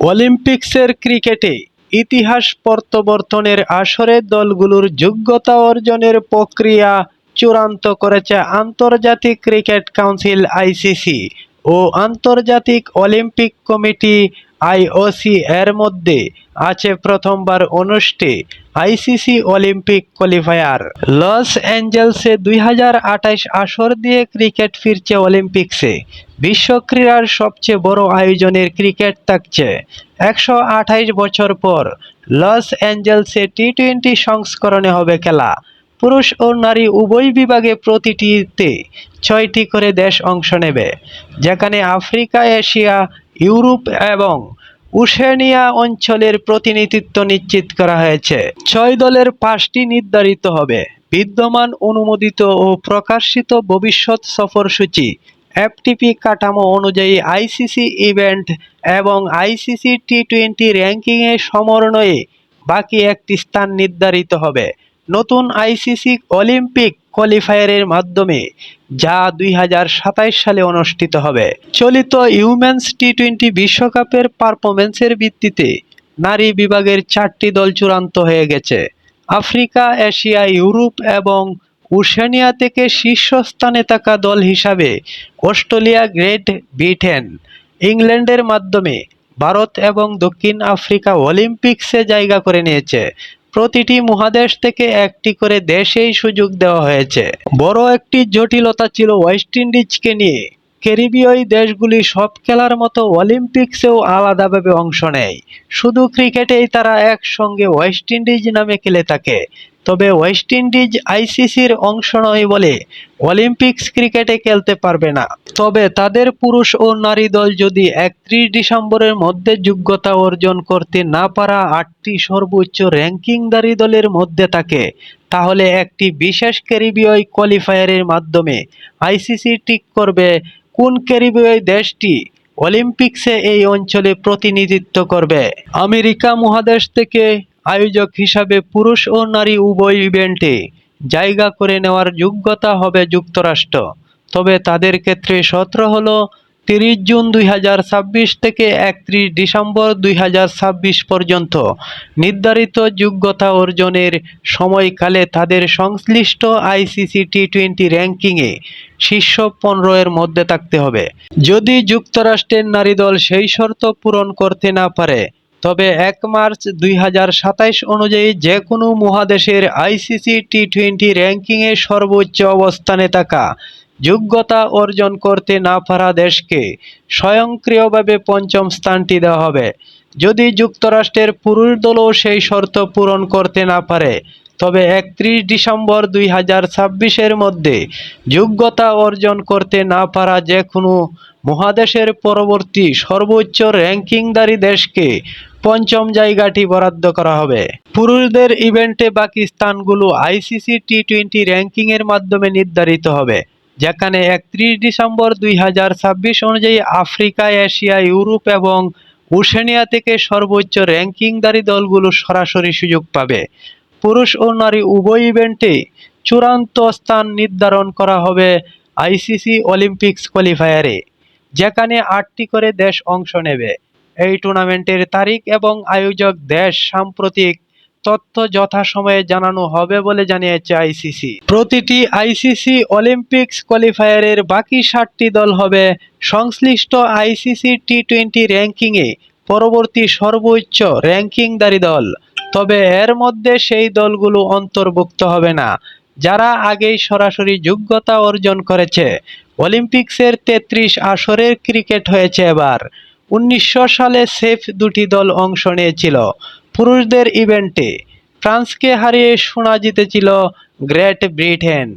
অলিম্পিক্সের ক্রিকেটে ইতিহাস প্রত্যাবর্তনের আসরে দলগুলোর যোগ্যতা অর্জনের প্রক্রিয়া চূড়ান্ত করেছে আন্তর্জাতিক ক্রিকেট কাউন্সিল আইসিসি ও আন্তর্জাতিক অলিম্পিক কমিটি আইওসি। এর মধ্যে আছে প্রথমবার অনুষ্ঠিত আইসিসি অলিম্পিক কোয়ালিফায়ার। লস অ্যাঞ্জেলসে 2028 আসর দিয়ে ক্রিকেট ফিরছে অলিম্পিক্সে। বিশ্ব ক্রীড়ার সবচেয়ে বড় আয়োজনের ক্রিকেট থাকছে 128 বছর পর লস অ্যাঞ্জেলসে টি-20 সংস্করণে হবে খেলা। পুরুষ ও নারী উভয় বিভাগে প্রতিটিতে 6টি করে দেশ অংশ নেবে, যেখানে আফ্রিকা, এশিয়া, ইউরোপ এবং ওশেনিয়া অঞ্চলের প্রতিনিধিত্ব নিশ্চিত করা হয়েছে। 6 দলের 5টি নির্ধারিত হবে। বিদ্যমান অনুমোদিত ও প্রকাশিত ভবিষ্যৎ সফরসূচি এফটিপি কাঠামো অনুযায়ী আইসিসি ইভেন্ট এবং আইসিসি টি-20 র্যাঙ্কিংয়ের সমন্বয়ে বাকি একটি স্থান নির্ধারিত হবে নতুন আইসিসি অলিম্পিক কোয়ালিফায়ারের মাধ্যমে, যা 2027 সালে অনুষ্ঠিত হবে। চলিত উইমেন্স টি-20 বিশ্বকাপের পারফরম্যান্সের ভিত্তিতে নারী বিভাগের 4টি দল চূড়ান্ত হয়ে গেছে। আফ্রিকা, এশিয়া, ইউরোপ এবং ওশেনিয়া থেকে শীর্ষস্থানে থাকা দল হিসাবে অস্ট্রেলিয়া, গ্রেট ব্রিটেন, ইংল্যান্ডের মাধ্যমে ভারত এবং দক্ষিণ আফ্রিকা অলিম্পিক্সে জায়গা করে নিয়েছে। প্রতিটি মহাদেশ থেকে একটি করে দেশেই সুযোগ দেওয়া হয়েছে। বড় একটি জটিলতা ছিল ওয়েস্ট ইন্ডিজকে নিয়ে। ক্যারিবীয় দেশগুলি সব খেলার মতো অলিম্পিক্সেও আলাদাভাবে অংশ নেয়। শুধু ক্রিকেটেই তারা একসঙ্গে ওয়েস্ট ইন্ডিজ নামে খেলে থাকে। তবে ওয়েস্ট ইন্ডিজ আইসিসির অংশ নয় বলে অলিম্পিক্স ক্রিকেটে খেলতে পারবে না। তবে তাদের পুরুষ ও নারী দল যদি 31 ডিসেম্বরের মধ্যে যোগ্যতা অর্জন করতে না পারা 8টি সর্বোচ্চ র্যাঙ্কিংধারী দলের মধ্যে থাকে, তাহলে একটি বিশেষ ক্যারিবীয় কোয়ালিফায়ারের মাধ্যমে আইসিসি ঠিক করবে কোন ক্যারিবীয় দেশটি অলিম্পিক্সে এই অঞ্চলে প্রতিনিধিত্ব করবে। আমেরিকা মহাদেশ থেকে আয়োজক হিসাবে পুরুষ ও নারী উভয় ইভেন্টে জায়গা করে নেওয়ার যোগ্যতা হবে যুক্তরাষ্ট্র। তবে তাদের ক্ষেত্রে সূত্র হলো 30 জুন 2026 থেকে 31 ডিসেম্বর 2026 পর্যন্ত নির্ধারিত যোগ্যতা অর্জনের সময়কালে তাদের সংশ্লিষ্ট আইসিসি টি-20 র্যাঙ্কিংয়ে শীর্ষ 15 এর মধ্যে থাকতে হবে। যদি যুক্তরাষ্ট্রের নারী দল সেই শর্ত পূরণ করতে না পারে, তবে 1 মার্চ 2027 অনুযায়ী যে কোনো মহাদেশের আইসিসি টি-20 র্যাঙ্কিংয়ে সর্বোচ্চ অবস্থানে থাকা যোগ্যতা অর্জন করতে না পারা দেশকে স্বয়ংক্রিয়ভাবে 5ম স্থানটি দেওয়া হবে। যদি যুক্তরাষ্ট্রের পুরুষ দলও সেই শর্ত পূরণ করতে না পারে, তবে 31 ডিসেম্বর 2026 এর মধ্যে যোগ্যতা অর্জন করতে না পারা যে কোনো মহাদেশের পরবর্তী সর্বোচ্চ র্যাঙ্কিংধারী দেশকে 5ম জায়গাটি বরাদ্দ করা হবে। পুরুষদের ইভেন্টে বাকি স্থানগুলো আইসিসি টি-20 র্যাঙ্কিংয়ের মাধ্যমে নির্ধারিত হবে, যেখানে 31 ডিসেম্বর 2026 অনুযায়ী আফ্রিকা, এশিয়া, ইউরোপ এবং ওশেনিয়া থেকে সর্বোচ্চ র্যাঙ্কিংধারী দলগুলো সরাসরি সুযোগ পাবে। পুরুষ ও নারী উভয় ইভেন্টে চূড়ান্ত স্থান নির্ধারণ করা হবে আইসিসি অলিম্পিক্স কোয়ালিফায়ারে, যেখানে 8টি করে দেশ অংশ নেবে। এই টুর্নামেন্টের তারিখ এবং আয়োজক দেশ সাম্প্রতিক তথ্য যথাসময়ে জানানো হবে বলে জানিয়েছে আইসিসি। প্রতিটি আইসিসি অলিম্পিক্স কোয়ালিফায়ারের বাকি 7টি দল হবে সংশ্লিষ্ট আইসিসি টি-20 র্যাঙ্কিংয়ে পরবর্তী সর্বোচ্চ র্যাঙ্কিংধারী দল। তবে এর মধ্যে সেই দলগুলো অন্তর্ভুক্ত হবে না যারা আগেই সরাসরি যোগ্যতা অর্জন করেছে। অলিম্পিক্সের 33 আসরের ক্রিকেট হয়েছে এবার। 1900 সালে সেফ 2টি দল অংশ নিয়েছিল পুরুষদের ইভেন্টে। ফ্রান্সকে হারিয়ে সোনা জিতেছিল গ্রেট ব্রিটেন।